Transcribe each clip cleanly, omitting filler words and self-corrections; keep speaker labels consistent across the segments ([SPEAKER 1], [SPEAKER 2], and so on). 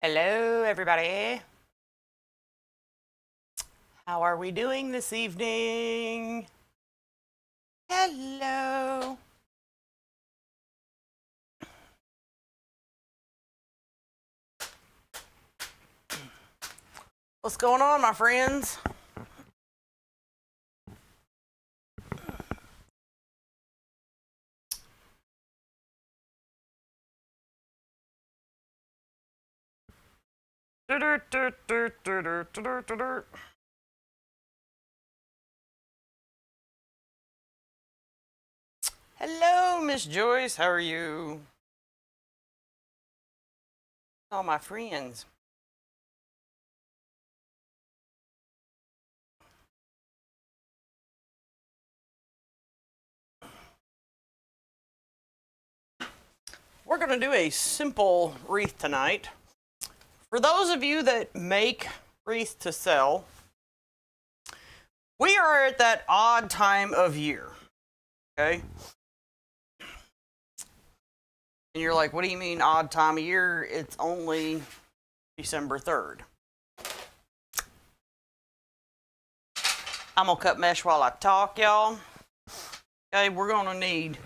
[SPEAKER 1] Hello, everybody. How are we doing this evening? Hello. What's going on, my friends? Hello, Miss Joyce. How are you? All my friends. We're going to do a simple wreath tonight. For those of you that make wreath to sell, we are at that odd time of year, okay? And you're like, what do you mean odd time of year? It's only December 3rd. I'm going to cut mesh while I talk, y'all. Okay, we're going to need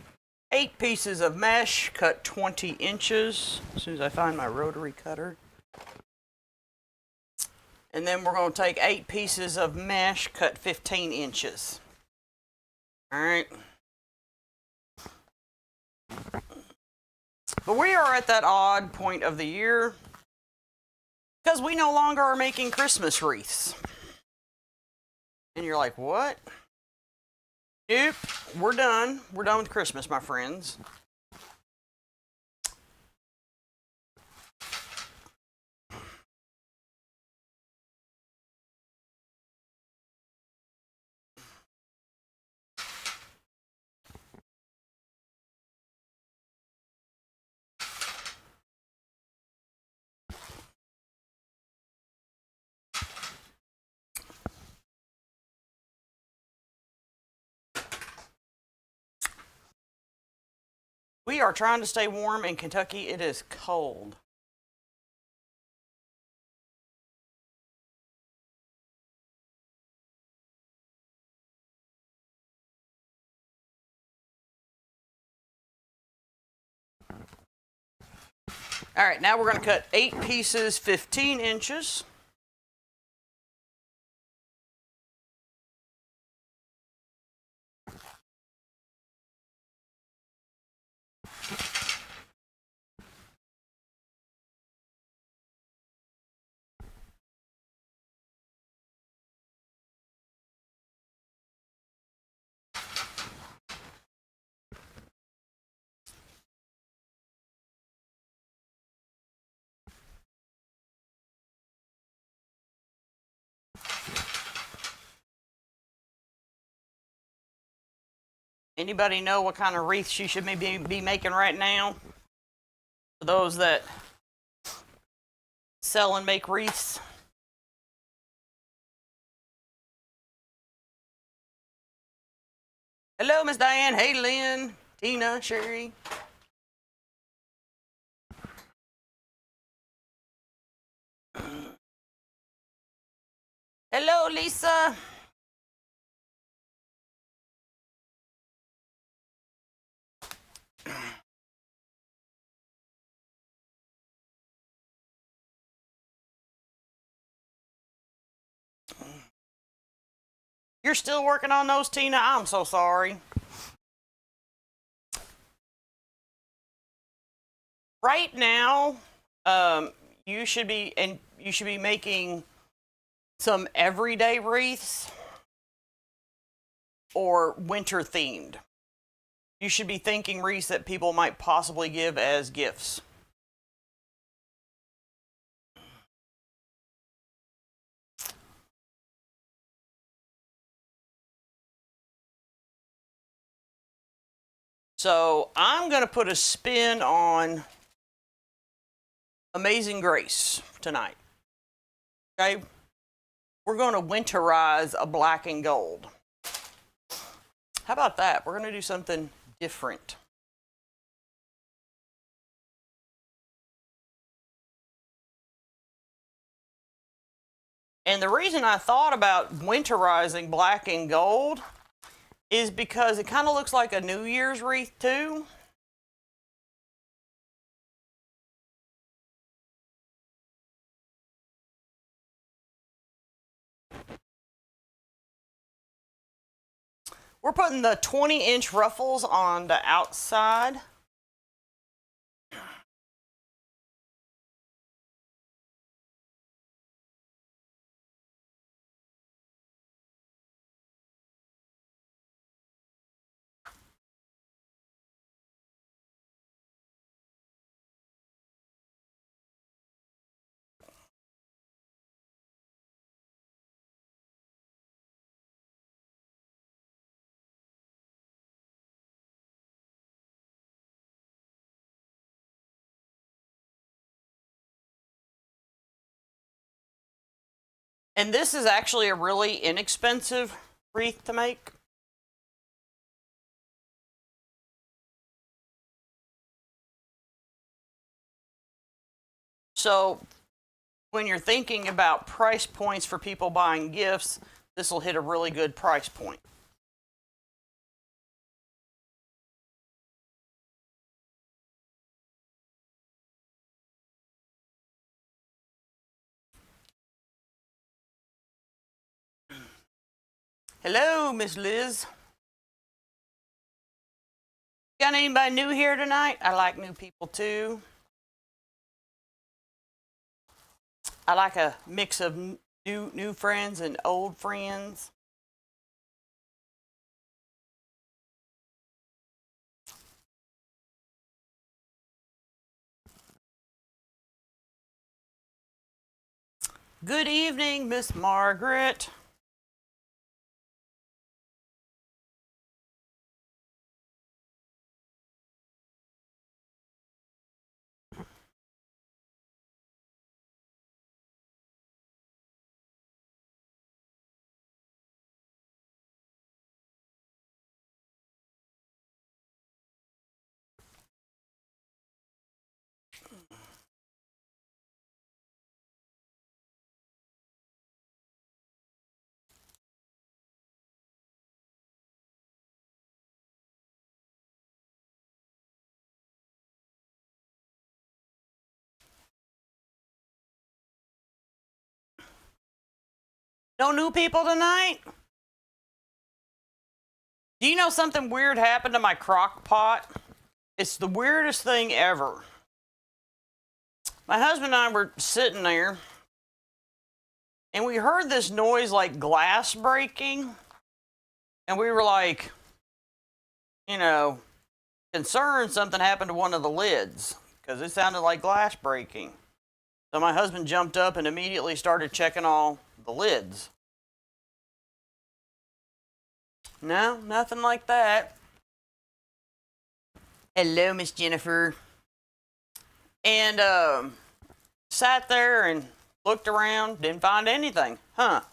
[SPEAKER 1] 8 pieces of mesh, cut 20 inches, as soon as I find my rotary cutter. And then we're going to take 8 pieces of mesh, cut 15 inches. All right. But we are at that odd point of the year because we no longer are making Christmas wreaths. And you're like, what? Nope, we're done. We're done with Christmas, my friends. We are trying to stay warm in Kentucky. It is cold. All right, now we're going to cut 8 pieces, 15 inches. Anybody know what kind of wreaths you should be making right now? For those that sell and make wreaths. Hello, Miss Diane. Hey, Lynn, Tina, Sherry. Hello, Lisa. You're still working on those, Tina? I'm so sorry. Right now, you should be making some everyday wreaths or winter themed. You should be thinking wreaths that people might possibly give as gifts. So I'm going to put a spin on Amazing Grace tonight. Okay? We're going to winterize a black and gold. How about that? We're going to do something different. And the reason I thought about winterizing black and gold is because it kind of looks like a New Year's wreath too. We're putting the 20-inch ruffles on the outside. And this is actually a really inexpensive wreath to make. So when you're thinking about price points for people buying gifts, this will hit a really good price point. Hello, Miss Liz. Got anybody new here tonight? I like new people too. I like a mix of new friends and old friends. Good evening, Miss Margaret. No new people tonight? Do you know something weird happened to my crock pot? It's the weirdest thing ever. My husband and I were sitting there, and we heard this noise like glass breaking. And we were like, you know, concerned something happened to one of the lids because it sounded like glass breaking. So my husband jumped up and immediately started checking all the lids. No, nothing like that. Hello, Miss Jennifer. And sat there and looked around, didn't find anything.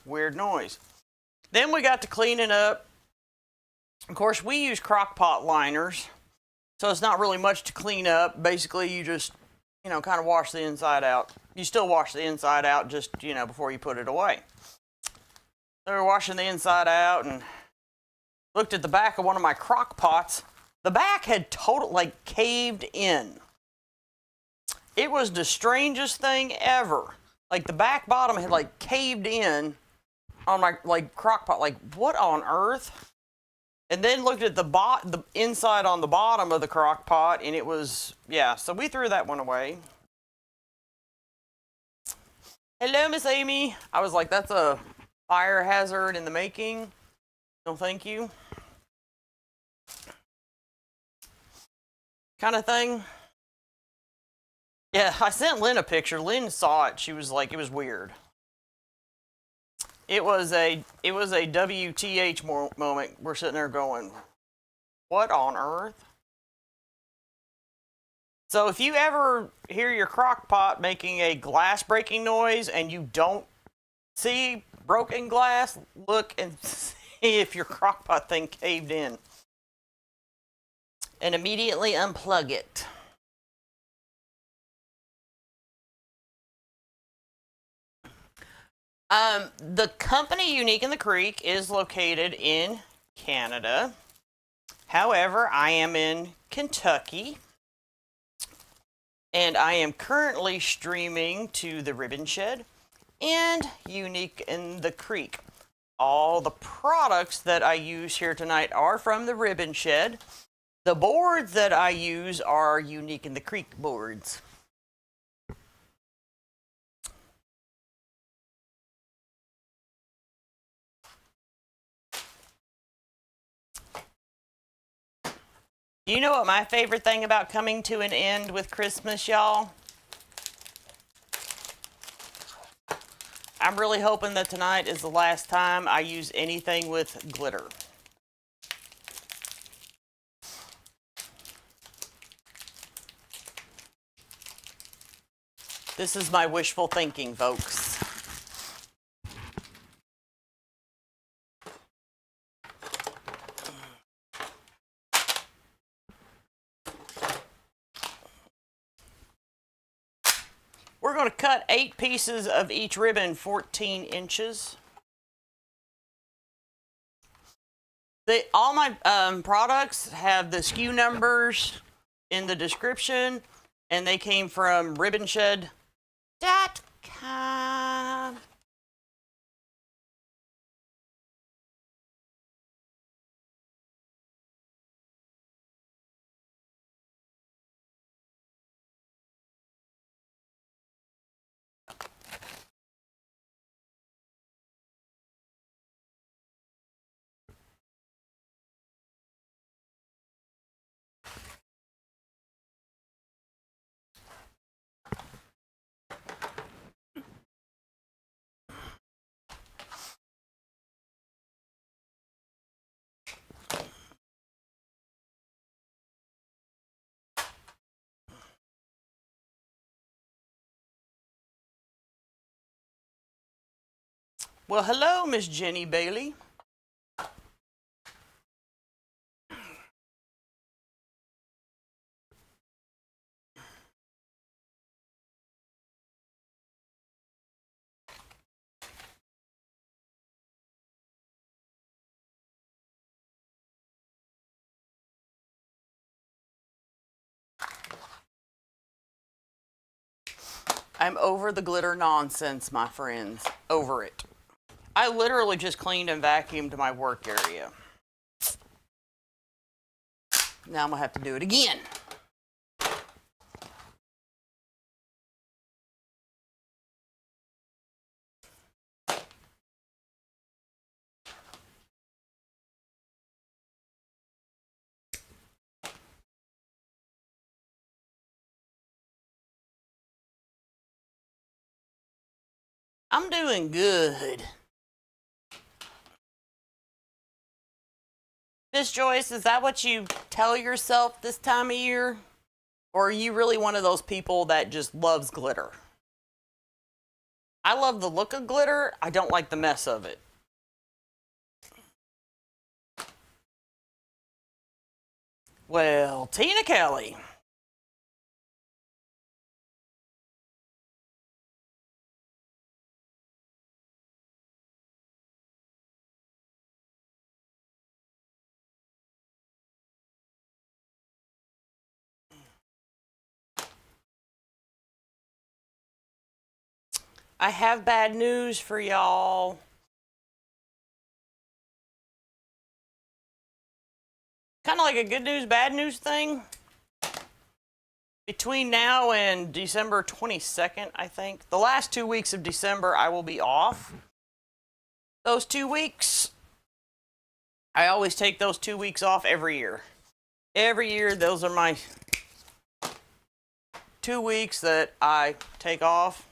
[SPEAKER 1] Weird noise. Then we got to cleaning up. Of course, we use crock pot liners, so it's not really much to clean up. Basically, you just, kind of wash the inside out. You still wash the inside out just, before you put it away. So we're washing the inside out and looked at the back of one of my crock pots. The back had caved in. It was the strangest thing ever. Like the back bottom had caved in on my crock pot. Like, what on earth? And then looked at the inside on the bottom of the crock pot, and it was, so we threw that one away. Hello, Miss Amy. I was like, that's a fire hazard in the making. No, thank you. Kind of thing. Yeah, I sent Lynn a picture. Lynn saw it. She was like, it was weird. It was a WTH moment. We're sitting there going, what on earth? So if you ever hear your crock pot making a glass breaking noise and you don't see broken glass, look and see if your crock pot thing caved in. And immediately unplug it. The company Unique in the Creek is located in Canada. However, I am in Kentucky. And I am currently streaming to the Ribbon Shed and Unique in the Creek. All the products that I use here tonight are from the Ribbon Shed. The boards that I use are Unique in the Creek boards. Do you know what my favorite thing about coming to an end with Christmas, y'all? I'm really hoping that tonight is the last time I use anything with glitter. This is my wishful thinking, folks. We're going to cut 8 pieces of each ribbon 14 inches. All my products have the SKU numbers in the description, and they came from ribbonshed.com. Well, hello, Miss Jenny Bailey. I'm over the glitter nonsense, my friends. Over it. I literally just cleaned and vacuumed my work area. Now I'm going to have to do it again. I'm doing good. Miss Joyce, is that what you tell yourself this time of year? Or are you really one of those people that just loves glitter? I love the look of glitter. I don't like the mess of it. Well, Tina Kelly. I have bad news for y'all. Kind of like a good news, bad news thing. Between now and December 22nd, I think, the last 2 weeks of December, I will be off. Those 2 weeks, I always take those 2 weeks off every year. Every year, those are my 2 weeks that I take off.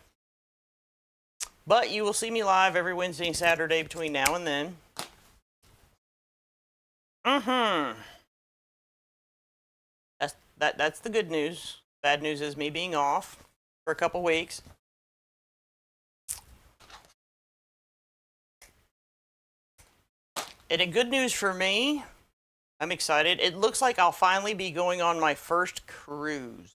[SPEAKER 1] But you will see me live every Wednesday and Saturday between now and then. That's the good news. Bad news is me being off for a couple weeks. And a good news for me, I'm excited. It looks like I'll finally be going on my first cruise.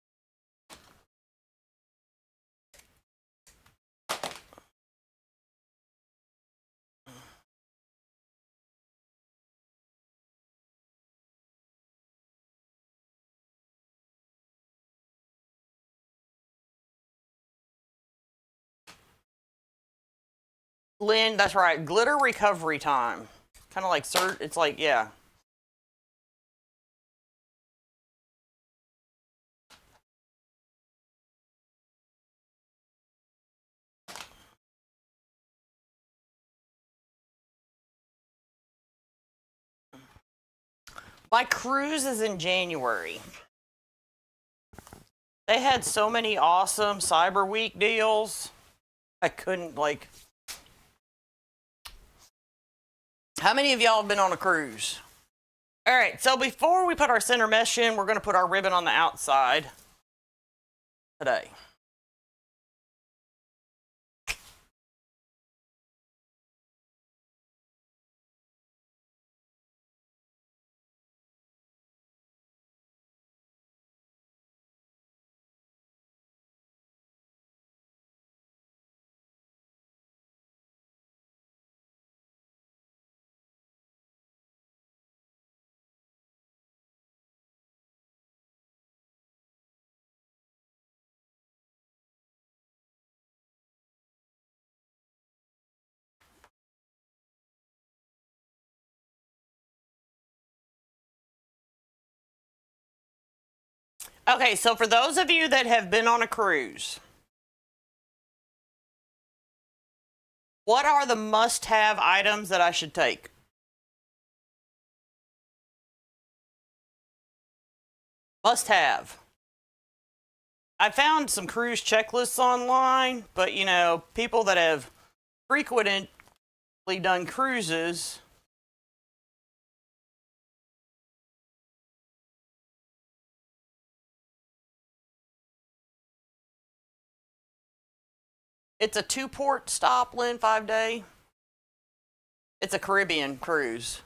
[SPEAKER 1] Lynn, that's right. Glitter recovery time. Kind of like it's like, yeah. My cruise is in January. They had so many awesome Cyber Week deals. I couldn't, like... How many of y'all have been on a cruise? All right, so before we put our center mesh in, we're going to put our ribbon on the outside today. Okay, so for those of you that have been on a cruise, what are the must-have items that I should take? Must-have. I found some cruise checklists online, but you know, people that have frequently done cruises, it's a 2-port stop, Lynn, 5-day. It's a Caribbean cruise.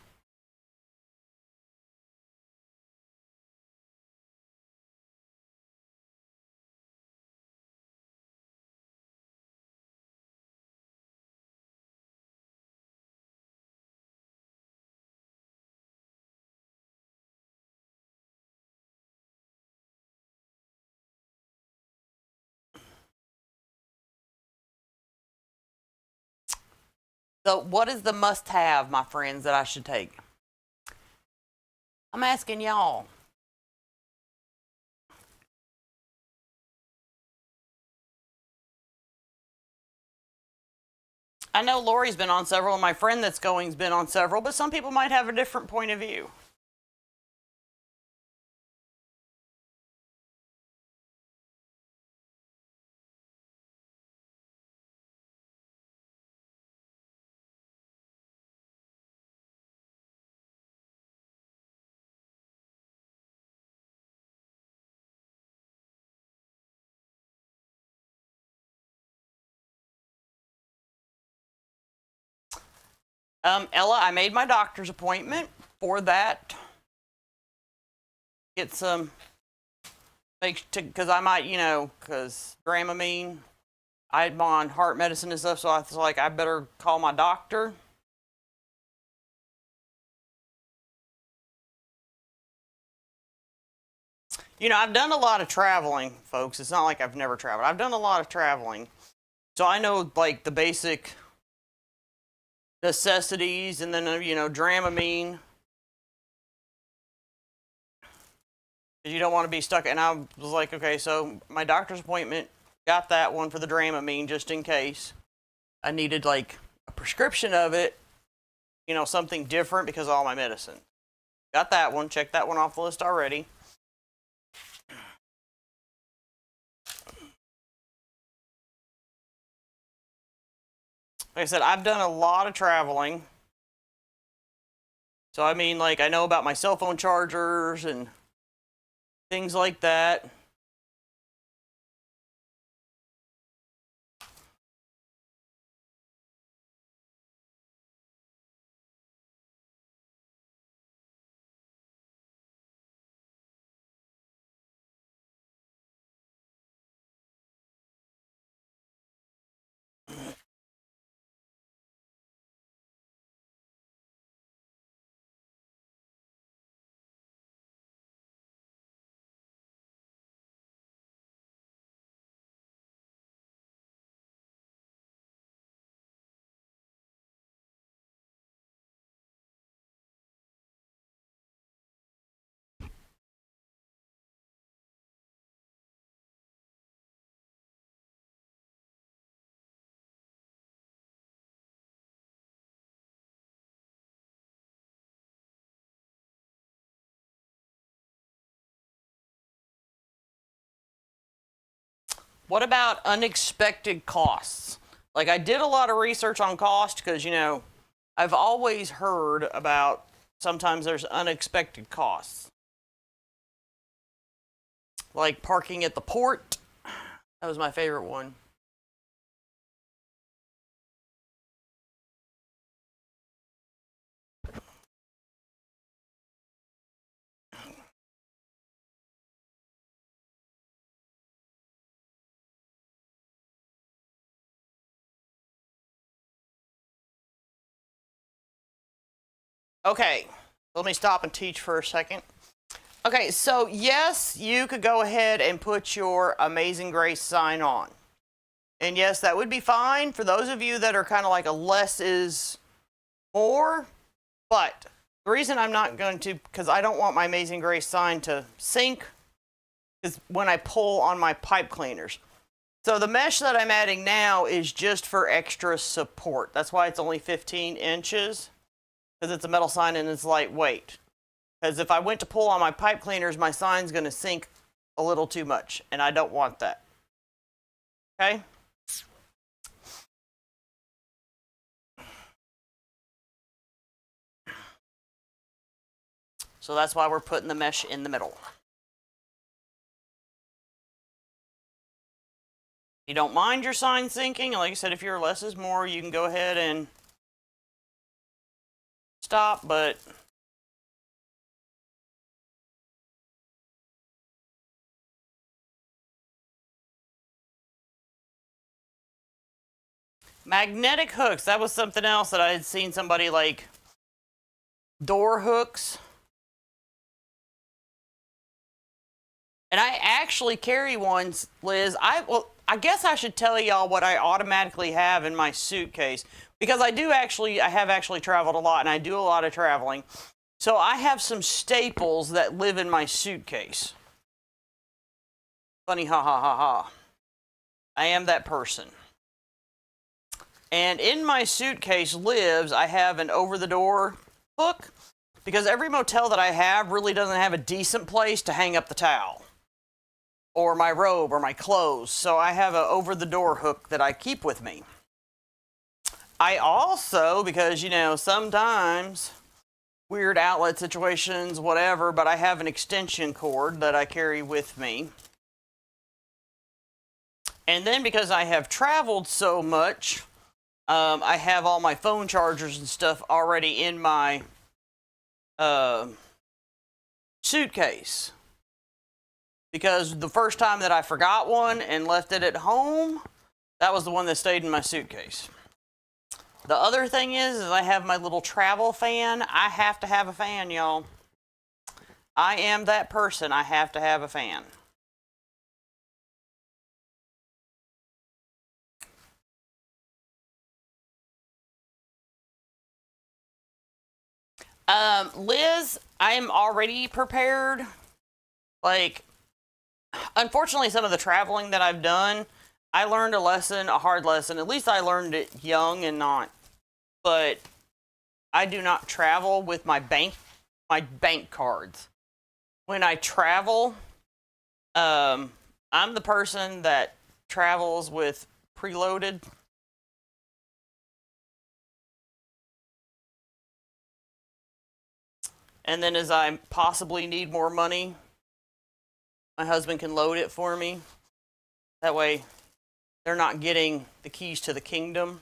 [SPEAKER 1] So what is the must-have, my friends, that I should take? I'm asking y'all. I know Lori's been on several, and my friend that's going's been on several, but some people might have a different point of view. Ella, I made my doctor's appointment for that. Get some, because I might, you know, because Dramamine, I'm on heart medicine and stuff, so I was like, I better call my doctor. You know, I've done a lot of traveling, folks. It's not like I've never traveled. I've done a lot of traveling. So I know, like, the basic necessities, and then, you know, Dramamine. Because you don't want to be stuck. And I was like, okay, so my doctor's appointment, got that one for the Dramamine just in case I needed, like, a prescription of it, you know, something different because of all my medicine. Got that one. Checked that one off the list already. Like I said, I've done a lot of traveling. So, I mean, like, I know about my cell phone chargers and things like that. What about unexpected costs? Like, I did a lot of research on cost because, you know, I've always heard about sometimes there's unexpected costs. Like parking at the port. That was my favorite one. Okay, let me stop and teach for a second. Okay, so yes, you could go ahead and put your Amazing Grace sign on. And yes, that would be fine for those of you that are kind of like a less is more. But the reason I'm not going to, because I don't want my Amazing Grace sign to sink, is when I pull on my pipe cleaners. So the mesh that I'm adding now is just for extra support. That's why it's only 15 inches. Because it's a metal sign and it's lightweight. Because if I went to pull on my pipe cleaners, my sign's going to sink a little too much, and I don't want that. Okay? So that's why we're putting the mesh in the middle. You don't mind your sign sinking, and like I said, if you're less is more, you can go ahead and stop, but magnetic hooks, that was something else that I had seen somebody like door hooks. And I actually carry ones, Liz. I guess I should tell y'all what I automatically have in my suitcase, because I have actually traveled a lot, and I do a lot of traveling. So I have some staples that live in my suitcase. Funny, ha ha ha ha. I am that person. And in my suitcase lives, I have an over-the-door hook, because every motel that I have really doesn't have a decent place to hang up the towel or my robe or my clothes. So I have an over-the-door hook that I keep with me. I also, because, you know, sometimes weird outlet situations, whatever, but I have an extension cord that I carry with me. And then because I have traveled so much, I have all my phone chargers and stuff already in my suitcase. Because the first time that I forgot one and left it at home, that was the one that stayed in my suitcase. The other thing is I have my little travel fan. I have to have a fan, y'all. I am that person. I have to have a fan. Liz, I am already prepared. Like, unfortunately, some of the traveling that I've done, I learned a lesson, a hard lesson. At least I learned it young and not. But I do not travel with my bank cards. When I travel, I'm the person that travels with preloaded. And then as I possibly need more money, my husband can load it for me. That way, they're not getting the keys to the kingdom.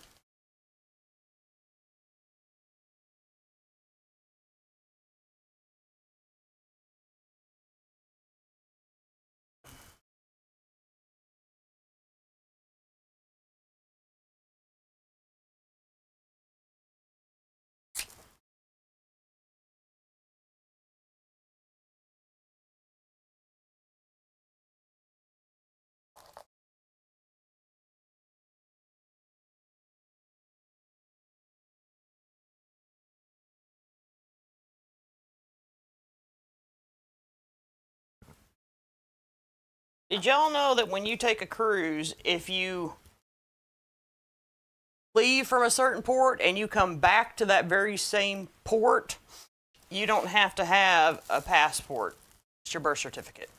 [SPEAKER 1] Did y'all know that when you take a cruise, if you leave from a certain port and you come back to that very same port, you don't have to have a passport. It's your birth certificate.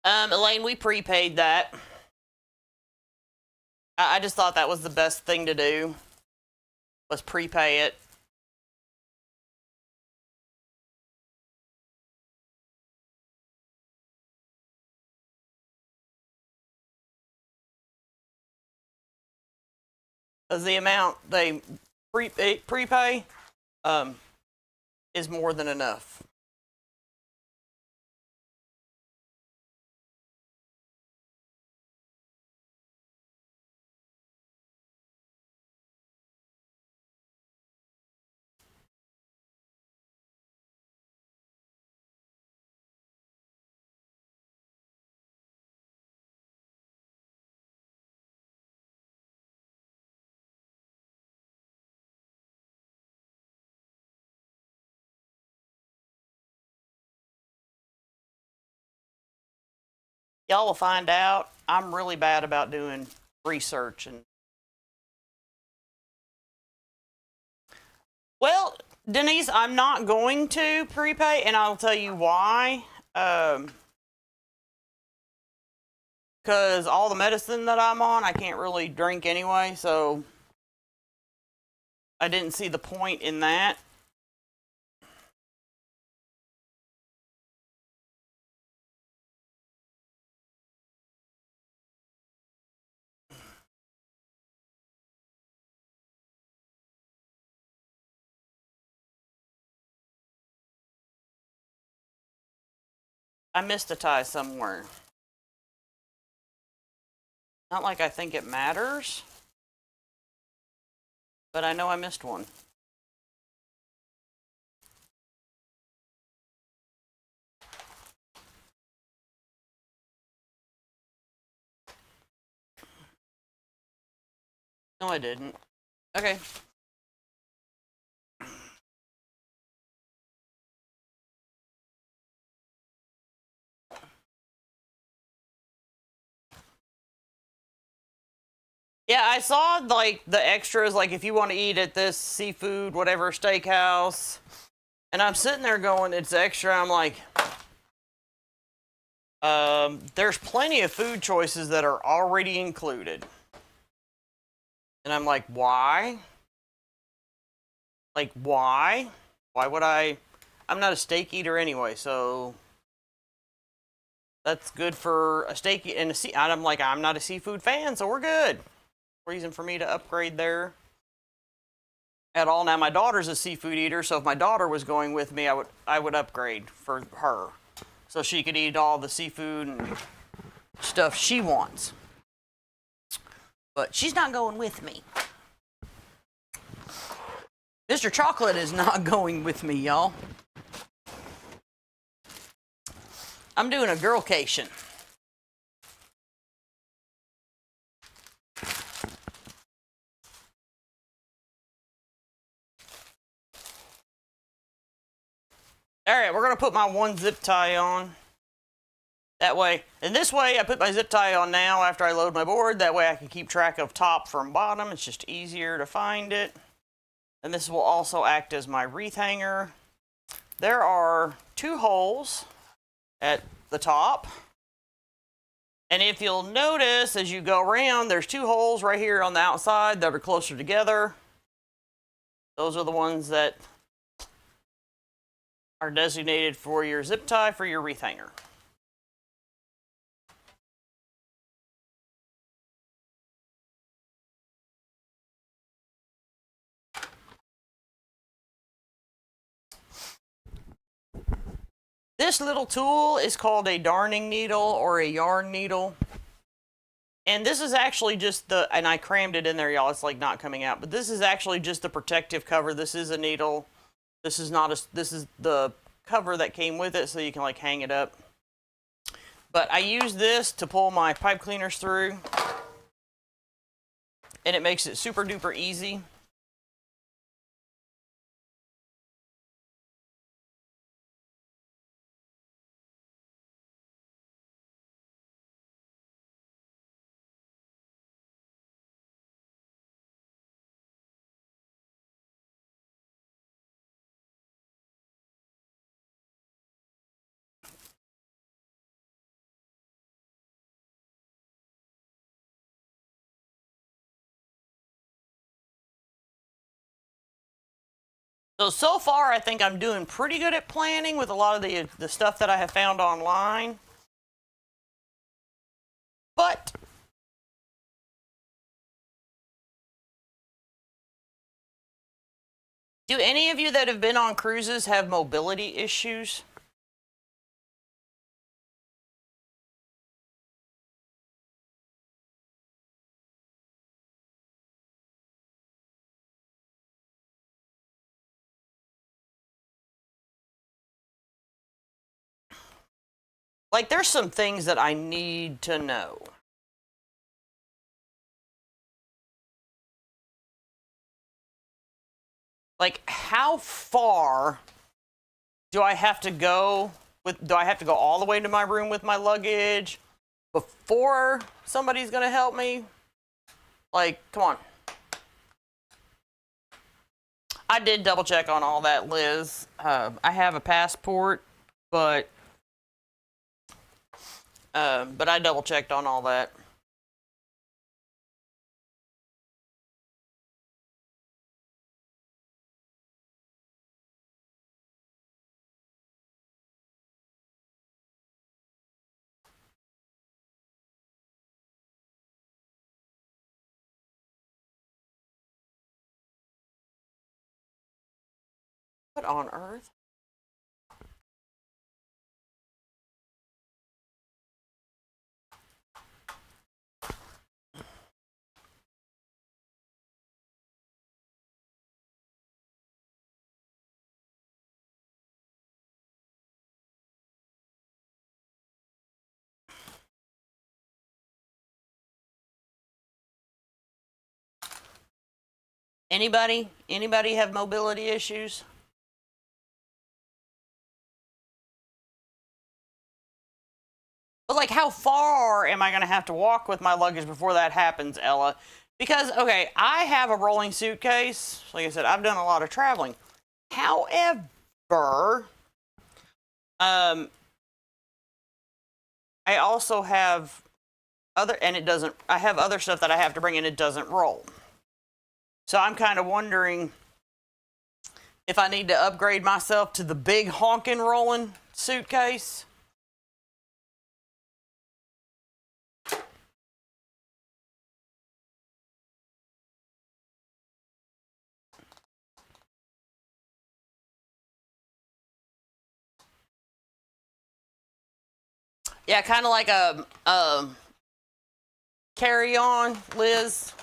[SPEAKER 1] Elaine, we prepaid that. I just thought that was the best thing to do, was prepay it. Because the amount they prepay is more than enough. Y'all will find out I'm really bad about doing research. And well, Denise, I'm not going to prepay, and I'll tell you why. Because all the medicine that I'm on, I can't really drink anyway, so I didn't see the point in that. I missed a tie somewhere. Not like I think it matters, but I know I missed one. No, I didn't. Okay. Yeah, I saw like the extras, like if you want to eat at this seafood, whatever steakhouse, and I'm sitting there going, it's extra. I'm like, there's plenty of food choices that are already included. And I'm like, why? Like, why? Why would I? I'm not a steak eater anyway, so that's good for a steak and a sea. I'm like, I'm not a seafood fan, so we're good. Reason for me to upgrade there at all. Now my daughter's a seafood eater, so if my daughter was going with me, I would upgrade for her, so she could eat all the seafood and stuff she wants. But she's not going with me. Mr. Chocolate is not going with me, y'all. I'm doing a girlcation. All right, we're going to put my one zip tie on. That way, and this way I put my zip tie on now after I load my board. That way I can keep track of top from bottom. It's just easier to find it. And this will also act as my wreath hanger. There are 2 holes at the top. And if you'll notice, as you go around, there's 2 holes right here on the outside that are closer together. Those are the ones that are designated for your zip tie for your wreath hanger. This little tool is called a darning needle or a yarn needle. And this is actually just the, and I crammed it in there, y'all, it's like not coming out, but this is actually just the protective cover. This is a needle. This is not a, this is the cover that came with it, so you can like hang it up. But I use this to pull my pipe cleaners through, and it makes it super duper easy. So far, I think I'm doing pretty good at planning with a lot of the stuff that I have found online. But do any of you that have been on cruises have mobility issues? Like, there's some things that I need to know. Like, how far do I have to go do I have to go all the way to my room with my luggage before somebody's gonna help me? Like, come on. I did double check on all that, Liz. I have a passport, but I double checked on all that. What on earth? Anybody? Anybody have mobility issues? But like, how far am I going to have to walk with my luggage before that happens, Ella? Because, okay, I have a rolling suitcase. Like I said, I've done a lot of traveling. However, I also have I have other stuff that I have to bring and it doesn't roll. So I'm kind of wondering if I need to upgrade myself to the big honkin' rolling suitcase. Yeah, kind of like a carry-on, Liz.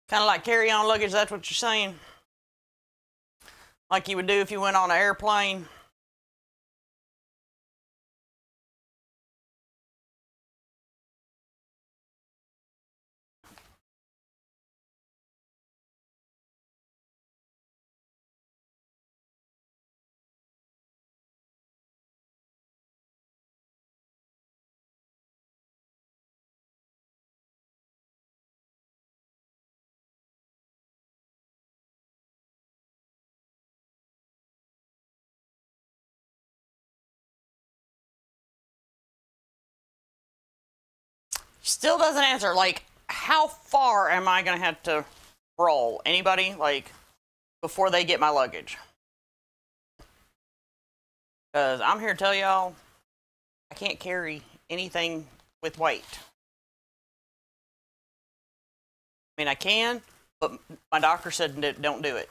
[SPEAKER 1] Kind of like carry-on luggage, that's what you're saying? Like you would do if you went on an airplane? Still doesn't answer. Like, how far am I going to have to roll? Anybody? Like, before they get my luggage? Because I'm here to tell y'all, I can't carry anything with weight. I mean, I can, but my doctor said don't do it.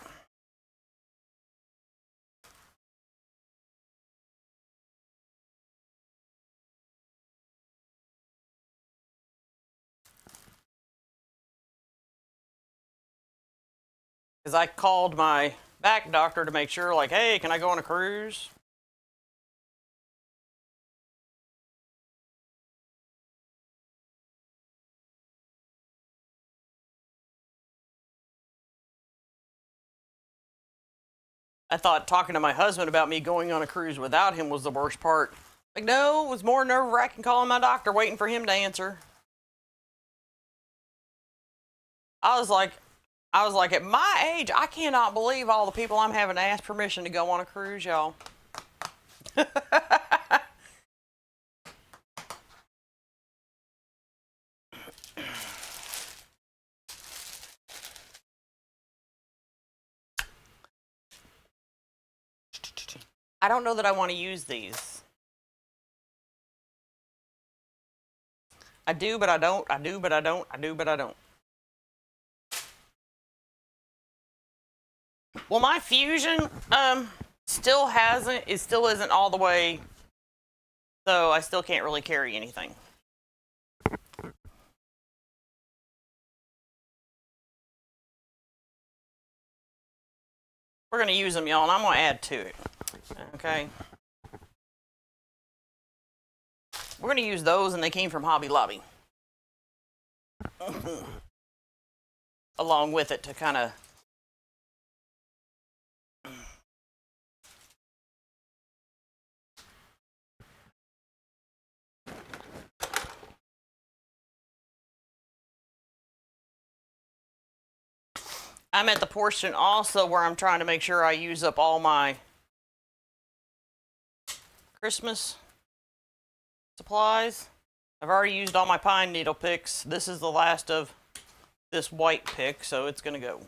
[SPEAKER 1] Because I called my back doctor to make sure, like, hey, can I go on a cruise? I thought talking to my husband about me going on a cruise without him was the worst part. Like, no, it was more nerve-wracking calling my doctor, waiting for him to answer. I was like, I was like, at my age, I cannot believe all the people I'm having to ask permission to go on a cruise, y'all. I don't know that I want to use these. I do, but I don't. I do, but I don't. I do, but I don't. Well, my Fusion still hasn't. It still isn't all the way. So I still can't really carry anything. We're going to use them, y'all, and I'm going to add to it. Okay. We're going to use those, and they came from Hobby Lobby. Along with it to kind of... I'm at the portion also where I'm trying to make sure I use up all my Christmas supplies. I've already used all my pine needle picks. This is the last of this white pick, so it's going to go.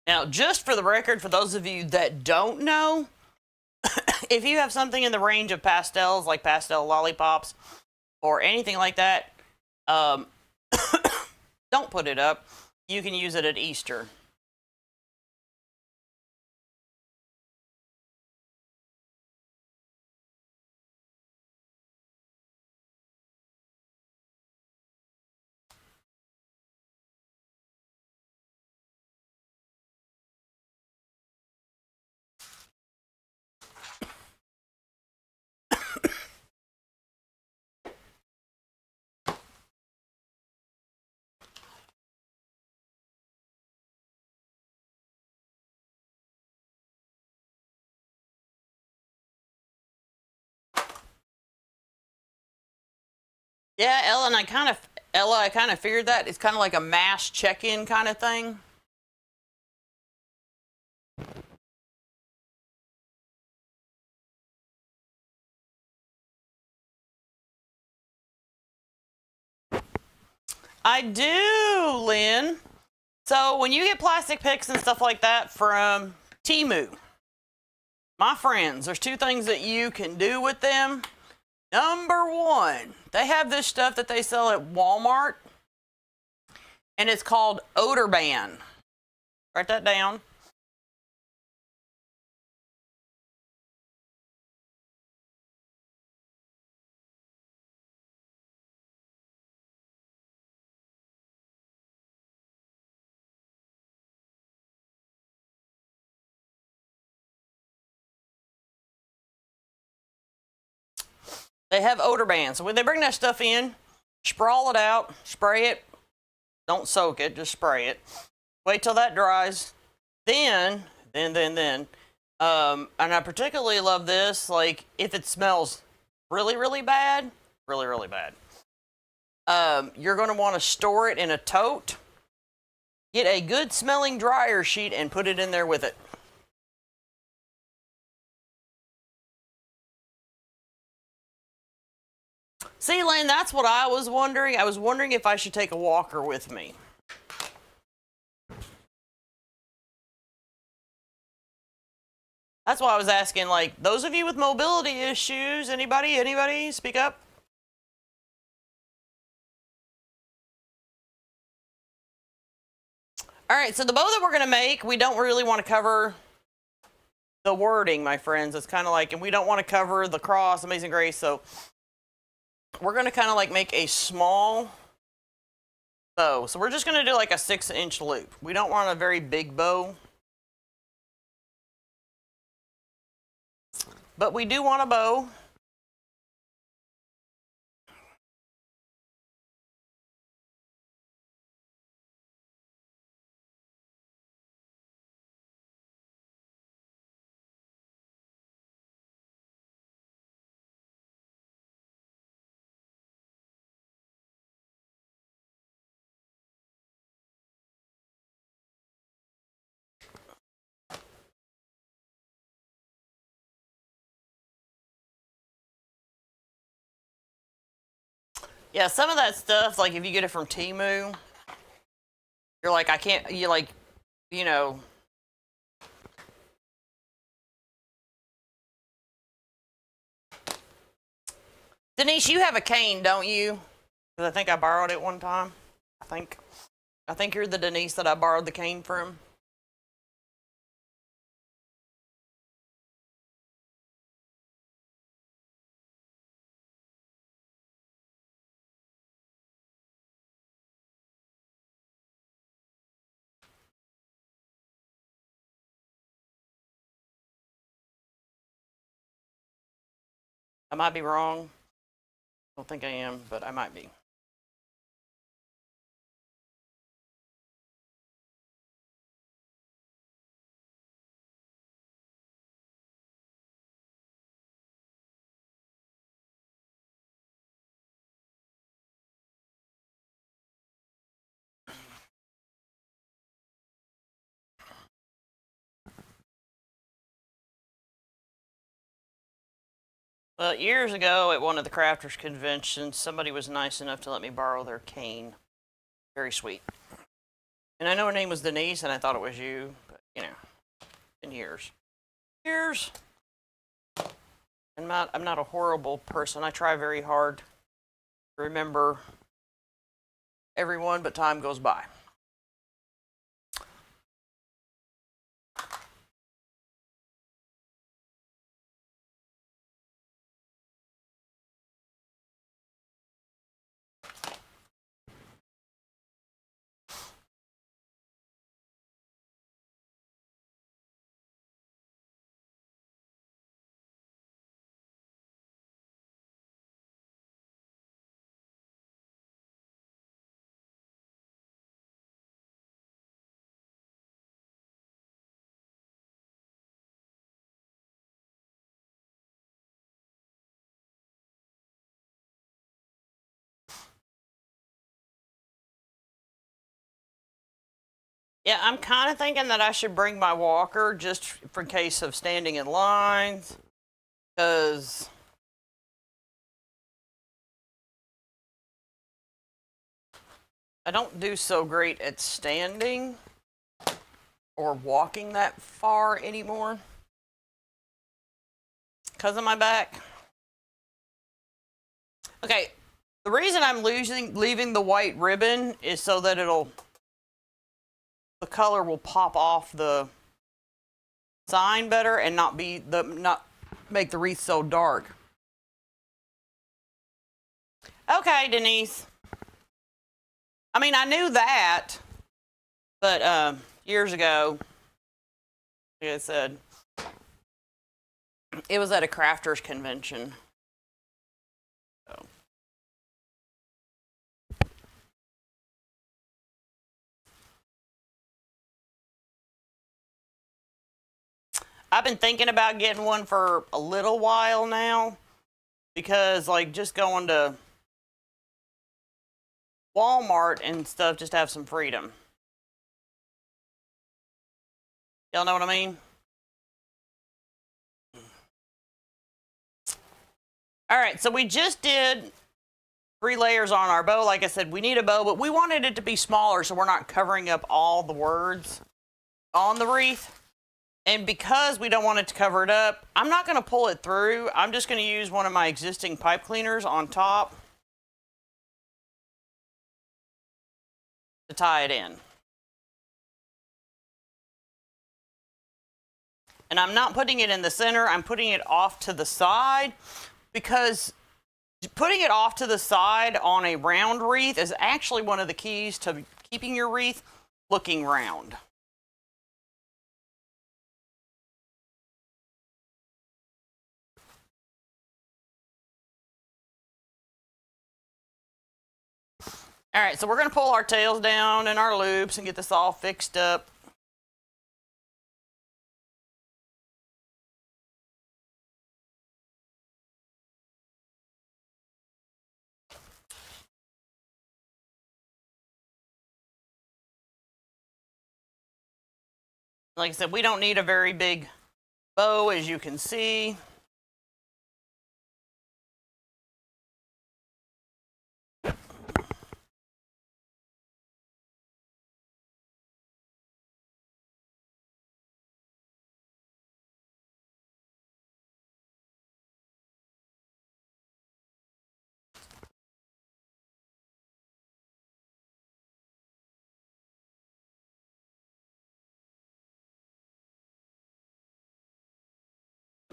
[SPEAKER 1] Now, just for the record, for those of you that don't know, if you have something in the range of pastels, like pastel lollipops or anything like that, don't put it up. You can use it at Easter. Yeah, Ella, I kind of figured that. It's kind of like a mass check-in kind of thing. I do, Lynn. So when you get plastic picks and stuff like that from Temu, my friends, there's two things that you can do with them. Number one, they have this stuff that they sell at Walmart, and it's called Odor Ban. Write that down. They have odor bans. So when they bring that stuff in, sprawl it out, spray it. Don't soak it, just spray it. Wait till that dries. Then. And I particularly love this, like, if it smells really, really bad, really bad. You're going to want to store it in a tote. Get a good smelling dryer sheet and put it in there with it. See, Lane, that's what I was wondering. I was wondering if I should take a walker with me. That's why I was asking, like, those of you with mobility issues, anybody, speak up? All right, so the bow that we're going to make, we don't really want to cover the wording, my friends. It's kind of like, and we don't want to cover the cross, Amazing Grace, so we're going to kind of like make a small bow. So we're just going to do like a 6-inch loop. We don't want a very big bow, but we do want a bow. Yeah, some of that stuff, like if you get it from Temu, you're like, I can't, you like, you know. Denise, you have a cane, don't you? Because I think I borrowed it one time. I think you're the Denise that I borrowed the cane from. I might be wrong. I don't think I am, but I might be. Well, years ago at one of the crafters conventions, somebody was nice enough to let me borrow their cane. Very sweet. And I know her name was Denise, and I thought it was you, but you know, in years. Years. I'm not a horrible person. I try very hard to remember everyone, but time goes by. Yeah, I'm kind of thinking that I should bring my walker just for case of standing in lines, because I don't do so great at standing or walking that far anymore because of my back. Okay, the reason I'm leaving the white ribbon is so that the color will pop off the sign better and not make the wreath so dark. Okay, Denise. I mean, I knew that, but years ago, like I said, it was at a crafters convention. So. I've been thinking about getting one for a little while now, because like just going to Walmart and stuff just have some freedom. Y'all know what I mean? All right, so we just did 3 layers on our bow. Like I said, we need a bow, but we wanted it to be smaller so we're not covering up all the words on the wreath. And because we don't want it to cover it up, I'm not going to pull it through. I'm just going to use one of my existing pipe cleaners on top to tie it in. And I'm not putting it in the center. I'm putting it off to the side, because putting it off to the side on a round wreath is actually one of the keys to keeping your wreath looking round. All right, so we're going to pull our tails down and our loops and get this all fixed up. Like I said, we don't need a very big bow, as you can see. All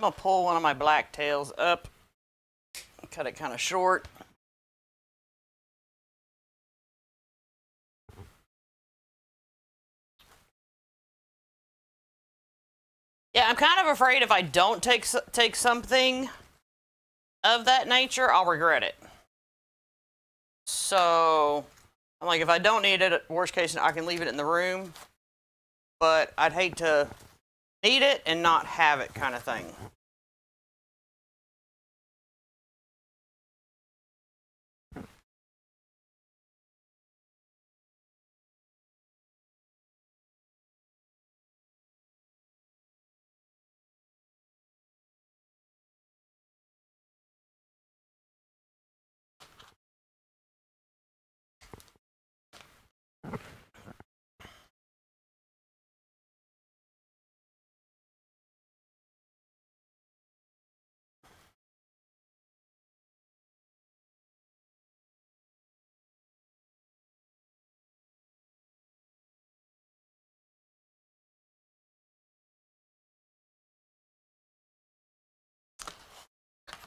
[SPEAKER 1] I'm gonna pull one of my black tails up and cut it kind of short. Yeah, I'm kind of afraid if I don't take something of that nature, I'll regret it. So I'm like, if I don't need it, worst case, I can leave it in the room. But I'd hate to need it and not have it, kind of thing.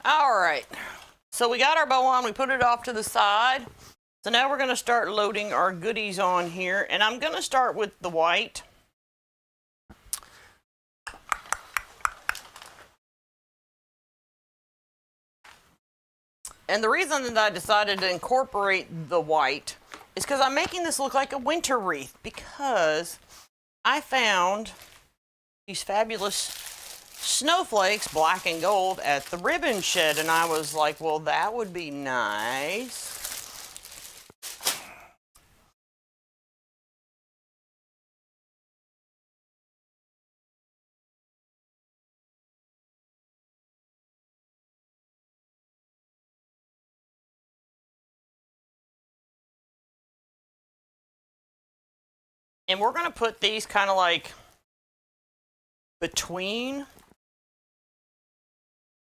[SPEAKER 1] All right, so we got our bow on, we put it off to the side. So now we're gonna start loading our goodies on here, and I'm gonna start with the white. And the reason that I decided to incorporate the white is because I'm making this look like a winter wreath, because I found these fabulous snowflakes, black and gold, at the ribbon shed, and I was like, well, that would be nice. And we're going to put these kind of like between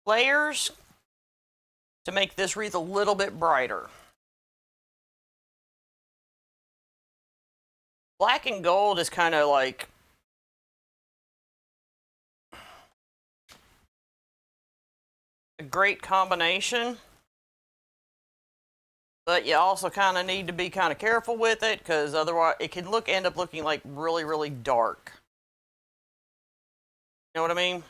[SPEAKER 1] layers to make this wreath a little bit brighter. Black and gold is kind of like a great combination, but you also kind of need to be kind of careful with it, because otherwise it can end up looking like really, really dark. You know what I mean?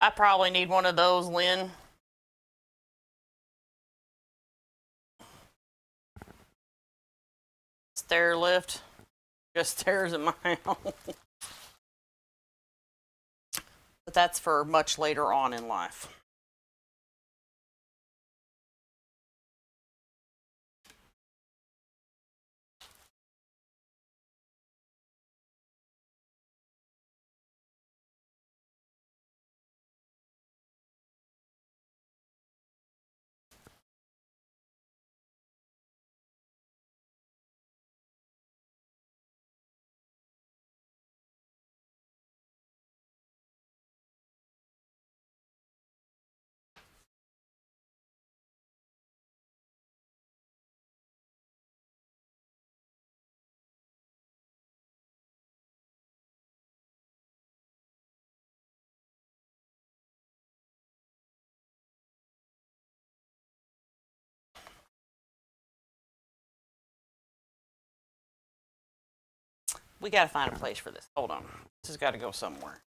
[SPEAKER 1] I probably need one of those, Lynn. Stair lift. Just stairs in my house. But that's for much later on in life. We got to find a place for this. Hold on. This has got to go somewhere.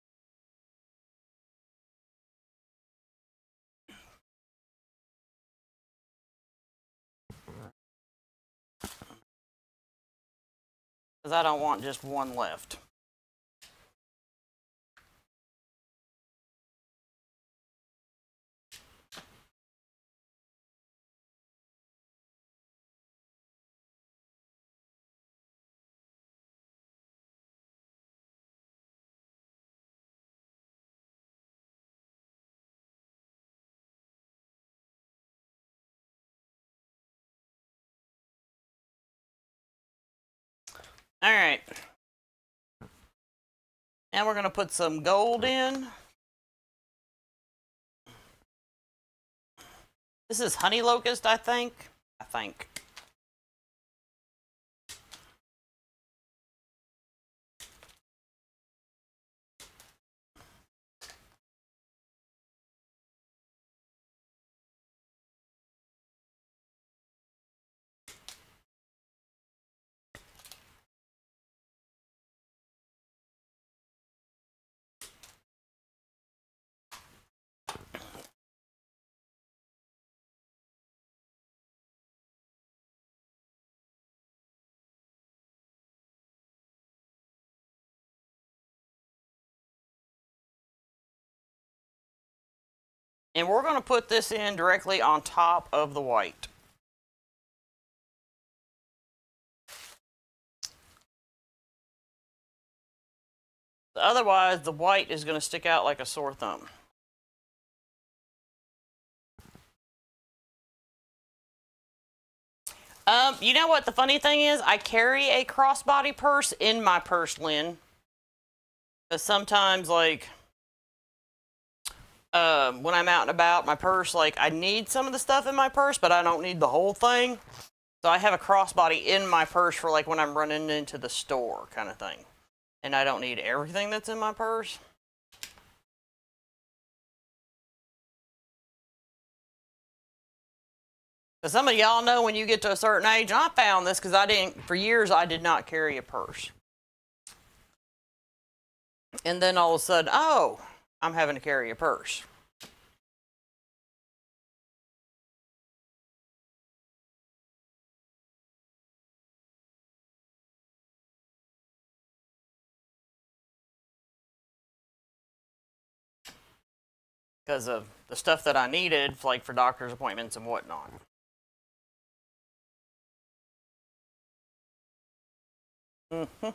[SPEAKER 1] Because I don't want just one left. All right. Now we're going to put some gold in. This is honey locust, I think. And we're going to put this in directly on top of the white. Otherwise, the white is going to stick out like a sore thumb. You know what the funny thing is? I carry a crossbody purse in my purse, Lynn. Because sometimes, like, when I'm out and about, my purse, like, I need some of the stuff in my purse, but I don't need the whole thing. So I have a crossbody in my purse for, like, when I'm running into the store kind of thing. And I don't need everything that's in my purse. But some of y'all know when you get to a certain age, and I found this because for years, I did not carry a purse. And then all of a sudden, oh, I'm having to carry a purse. Because of the stuff that I needed, like for doctor's appointments and whatnot. Mm-hmm.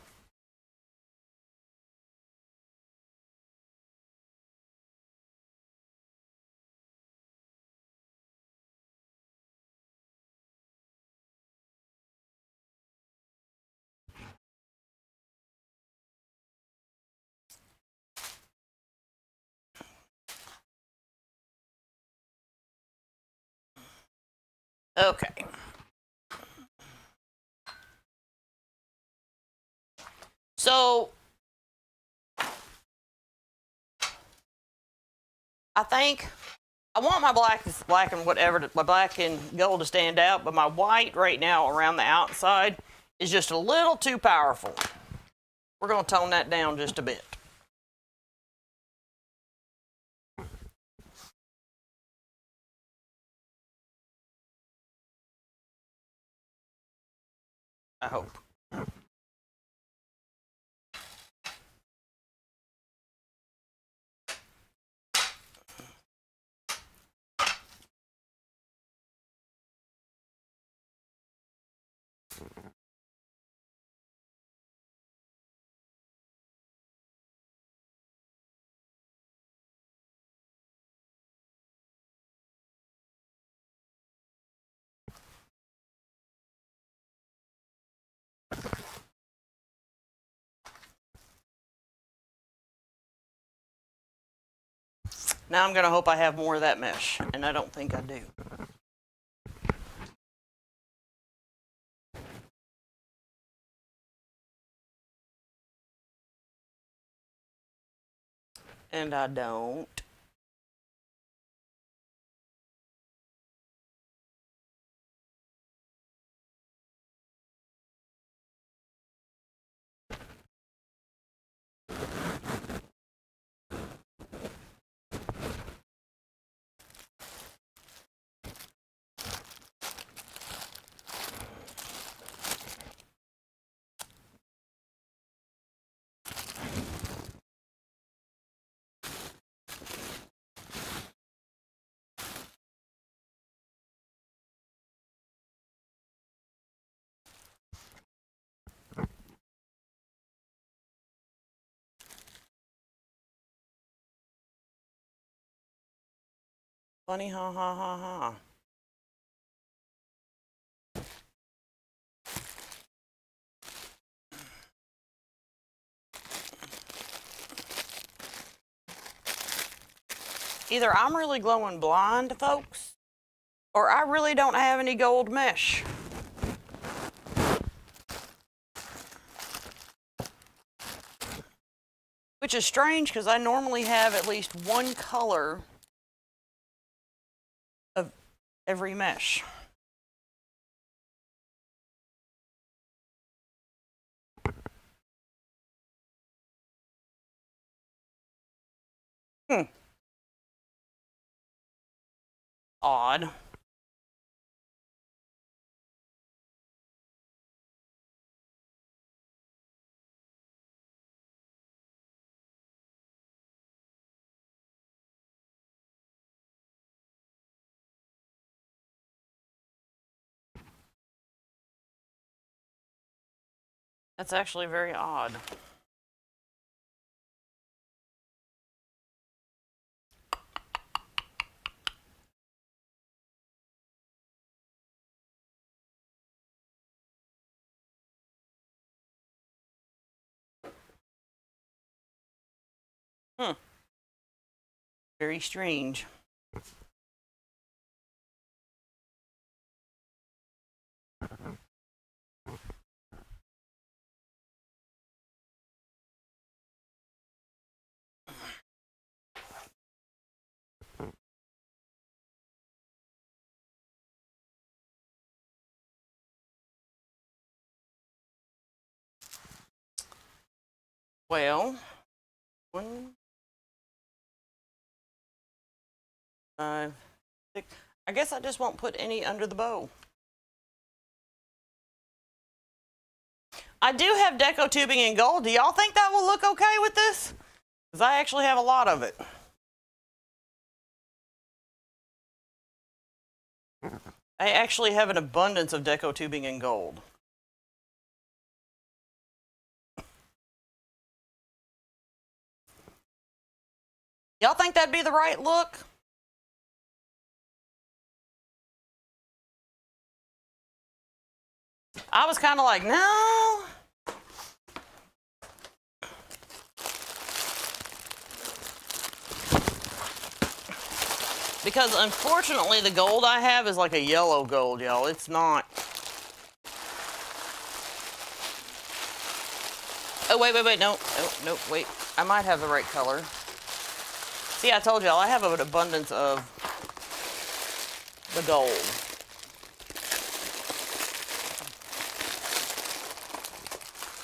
[SPEAKER 1] Okay. So I think I want my black and whatever, my black and gold to stand out, but my white right now around the outside is just a little too powerful. We're going to tone that down just a bit. I hope. Now I'm going to hope I have more of that mesh, and I don't think I do. And I don't. Funny, ha ha ha ha. Either I'm really glowing blind, folks, or I really don't have any gold mesh. Which is strange because I normally have at least one color of every mesh. Odd. That's actually very odd. Very strange. Well, 1, 5, 6. I guess I just won't put any under the bow. I do have deco tubing in gold. Do y'all think that will look okay with this? Because I actually have a lot of it. I actually have an abundance of deco tubing in gold. Y'all think that'd be the right look? I was kind of like, no. Because unfortunately the gold I have is like a yellow gold, y'all. It's not. Oh, wait, no. No, wait. I might have the right color. See, I told y'all I have an abundance of the gold.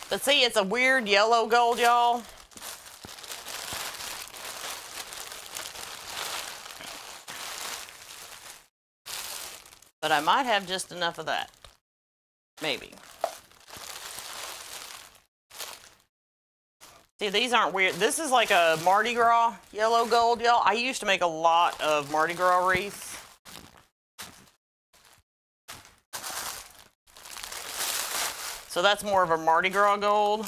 [SPEAKER 1] But see, it's a weird yellow gold, y'all. But I might have just enough of that. Maybe. See, these aren't weird. This is like a Mardi Gras yellow gold, y'all. I used to make a lot of Mardi Gras wreaths. So that's more of a Mardi Gras gold.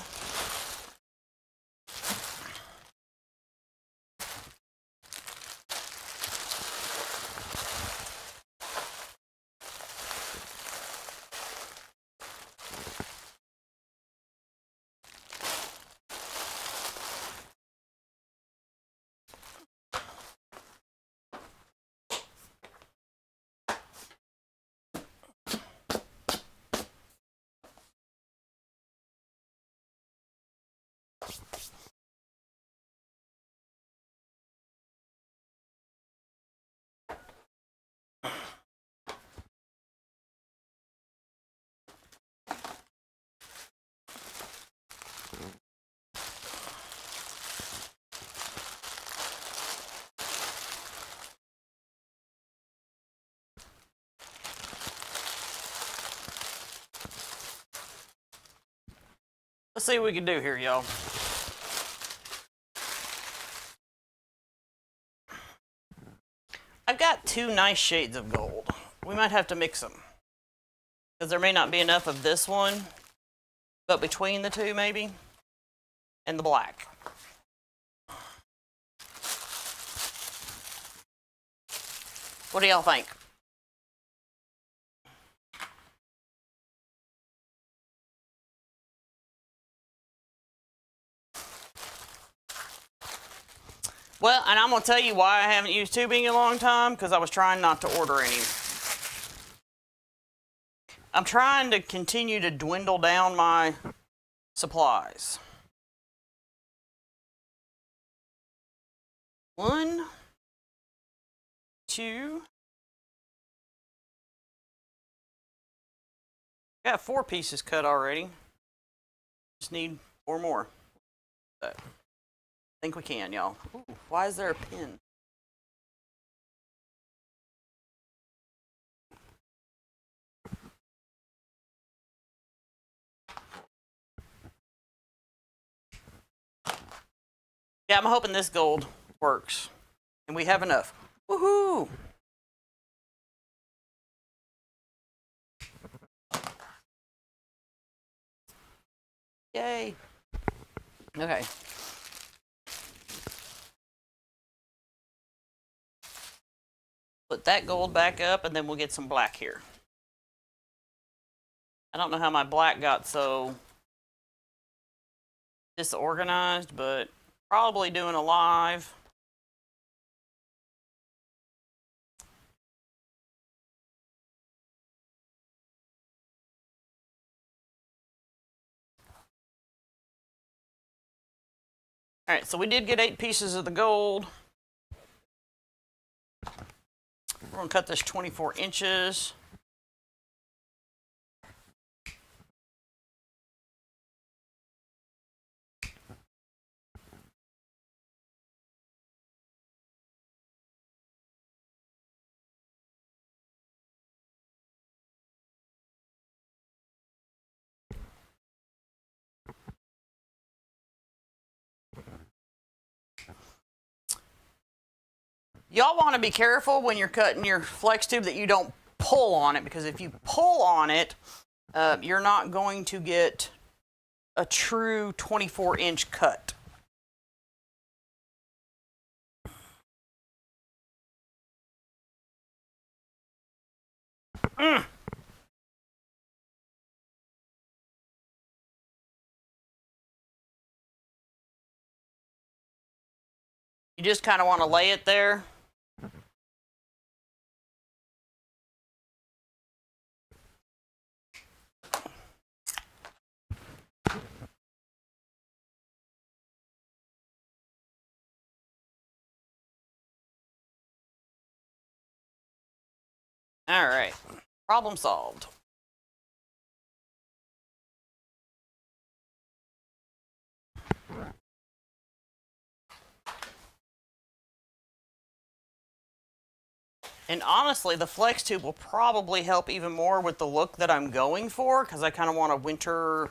[SPEAKER 1] Let's see what we can do here, y'all. I've got 2 nice shades of gold. We might have to mix them. Because there may not be enough of this one, but between the 2 maybe, and the black. What do y'all think? Well, and I'm going to tell you why I haven't used tubing in a long time, because I was trying not to order any. I'm trying to continue to dwindle down my supplies. 1, 2. Got 4 pieces cut already. Just need 4 more. So, I think we can, y'all. Why is there a pin? Yeah, I'm hoping this gold works. And we have enough. Woohoo! Yay. Okay. Put that gold back up, and then we'll get some black here. I don't know how my black got so disorganized, but probably doing a live. All right, so we did get 8 pieces of the gold. We're gonna cut this 24 inches. Y'all want to be careful when you're cutting your flex tube that you don't pull on it, because if you pull on it, you're not going to get a true 24-inch cut. You just kind of want to lay it there. All right, problem solved. And honestly, the flex tube will probably help even more with the look that I'm going for, because I kind of want a winter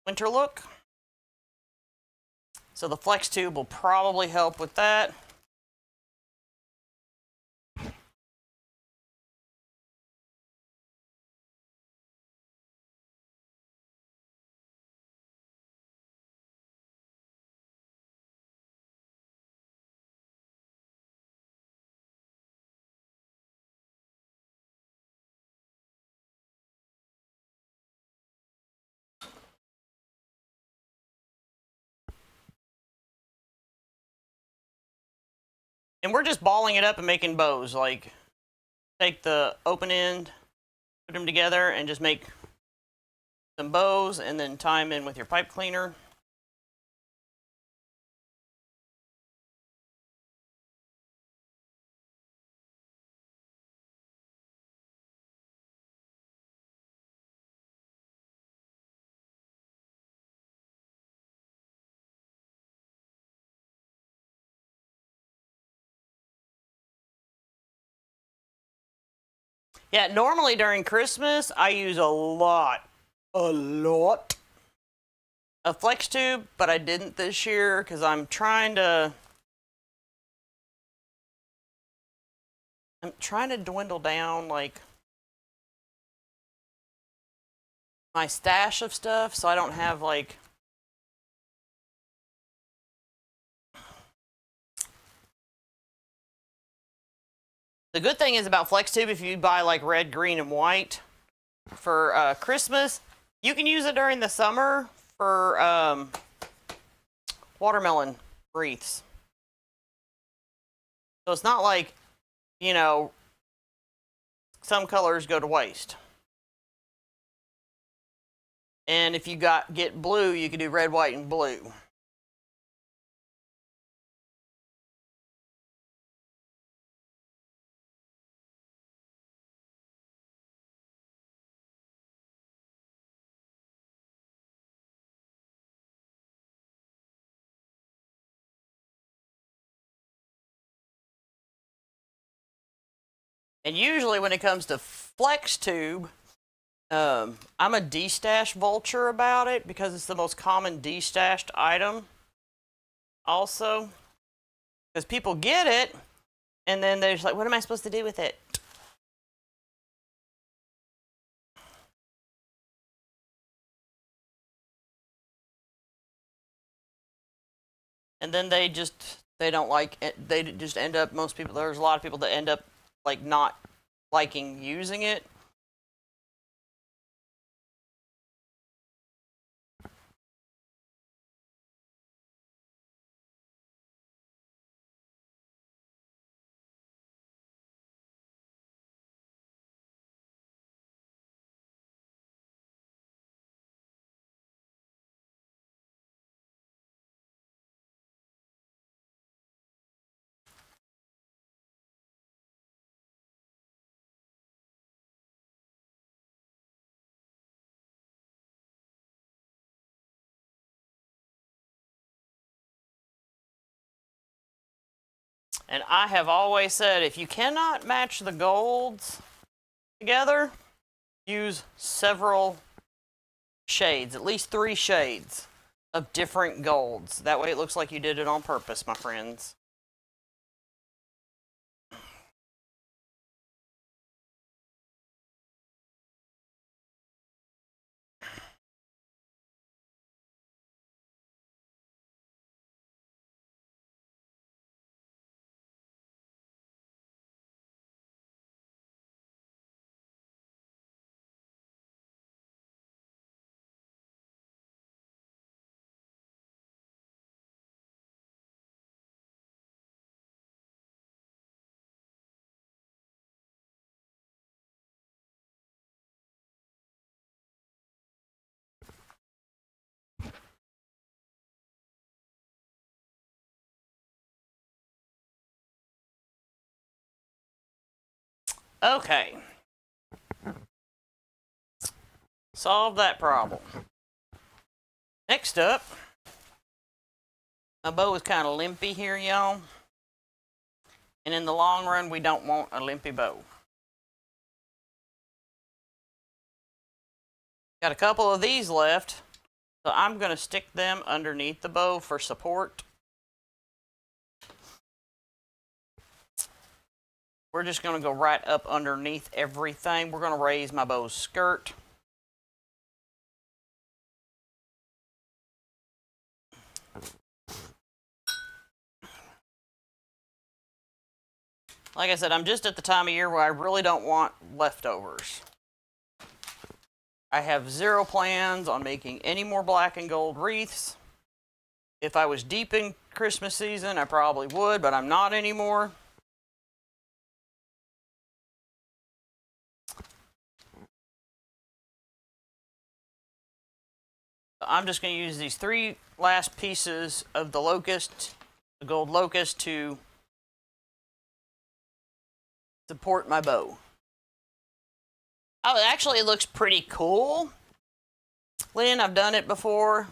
[SPEAKER 1] look. So the flex tube will probably help with that. And we're just balling it up and making bows. Like, take the open end, put them together, and just make some bows, and then tie them in with your pipe cleaner. Yeah, normally during Christmas, I use a lot of flex tube, but I didn't this year because I'm trying to dwindle down, like, my stash of stuff, so I don't have, like, the good thing is about flex tube, if you buy like red, green, and white for Christmas, you can use it during the summer for watermelon wreaths. So it's not like, you know, some colors go to waste. And if you get blue, you can do red, white, and blue. And usually when it comes to flex tube, I'm a destash vulture about it because it's the most common destashed item also. Because people get it, and then they're just like, what am I supposed to do with it? And then they don't like it. They just end up, there's a lot of people that end up like not liking using it. And I have always said, if you cannot match the golds together, use several shades, at least 3 shades of different golds. That way it looks like you did it on purpose, my friends. Okay. Solve that problem. Next up, my bow is kind of limpy here, y'all. And in the long run, we don't want a limpy bow. Got a couple of these left, so I'm going to stick them underneath the bow for support. We're just going to go right up underneath everything. We're going to raise my bow's skirt. Like I said, I'm just at the time of year where I really don't want leftovers. I have 0 plans on making any more black and gold wreaths. If I was deep in Christmas season, I probably would, but I'm not anymore. I'm just going to use these 3 last pieces of the locust, the gold locust, to support my bow. Oh, actually, it looks pretty cool. Lynn, I've done it before.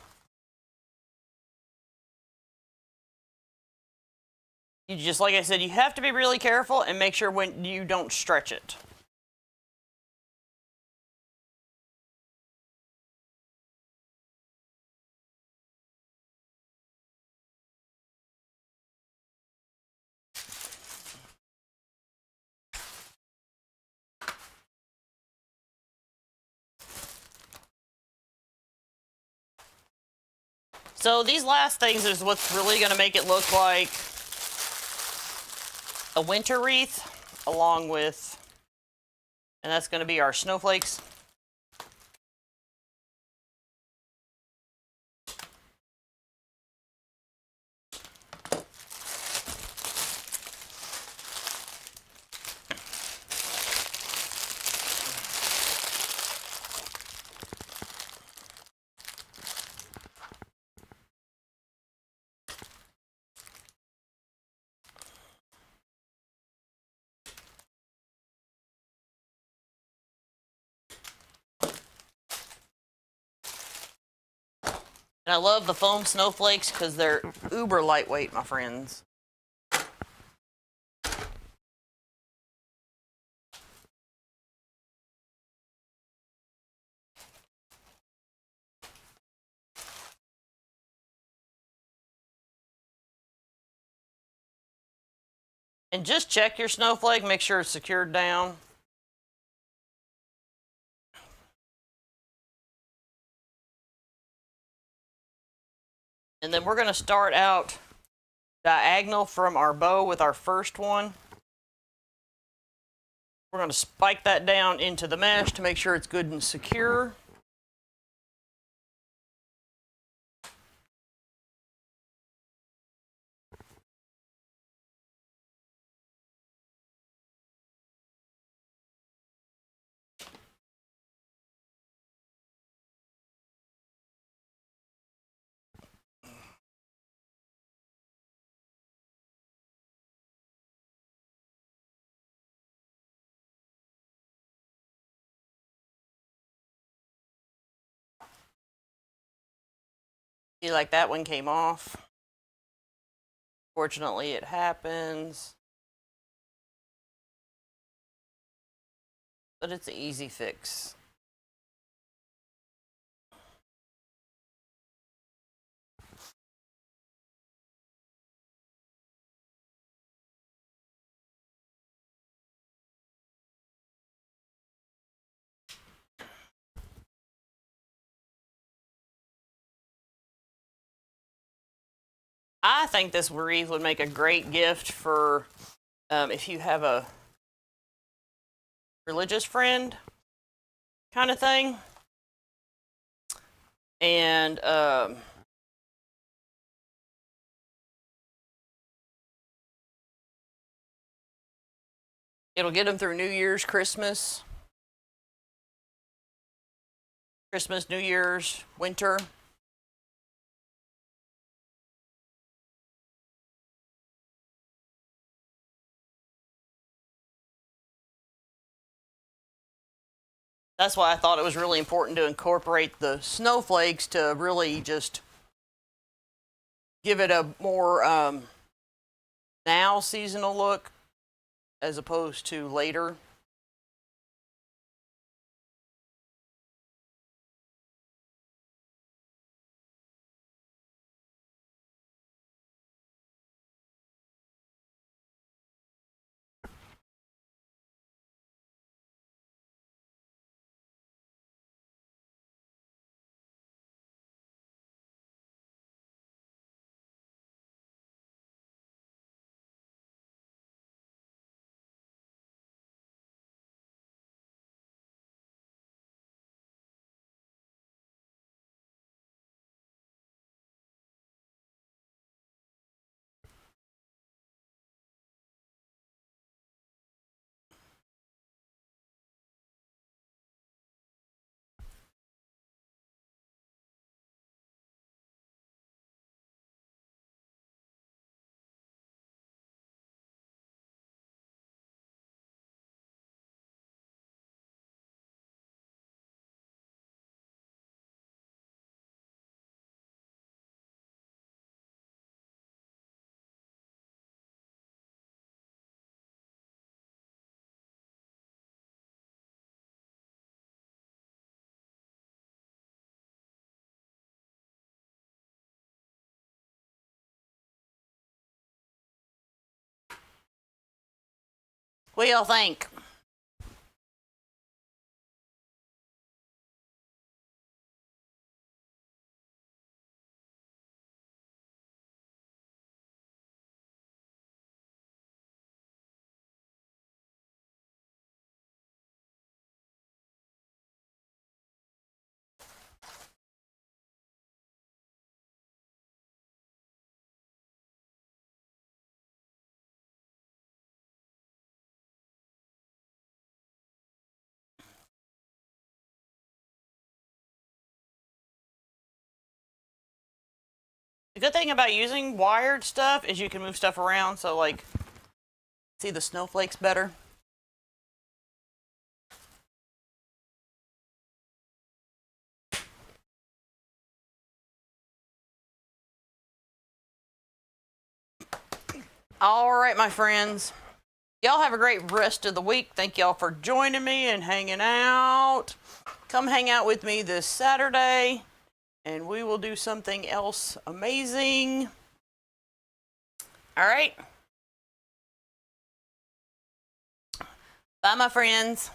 [SPEAKER 1] You just, like I said, you have to be really careful and make sure when you don't stretch it. So these last things is what's really going to make it look like a winter wreath, along with, and that's going to be our snowflakes. And I love the foam snowflakes because they're uber lightweight, my friends. And just check your snowflake, make sure it's secured down. And then we're going to start out diagonal from our bow with our first one. We're going to spike that down into the mesh to make sure it's good and secure. See, like that one came off. Fortunately, it happens. But it's an easy fix. I think this wreath would make a great gift for if you have a religious friend kind of thing. And it'll get them through New Year's, Christmas, New Year's, winter. That's why I thought it was really important to incorporate the snowflakes to really just give it a more now seasonal look as opposed to later. What do y'all think? The good thing about using wired stuff is you can move stuff around, so like, see the snowflakes better. All right, my friends. Y'all have a great rest of the week. Thank y'all for joining me and hanging out. Come hang out with me this Saturday, and we will do something else amazing. All right. Bye, my friends.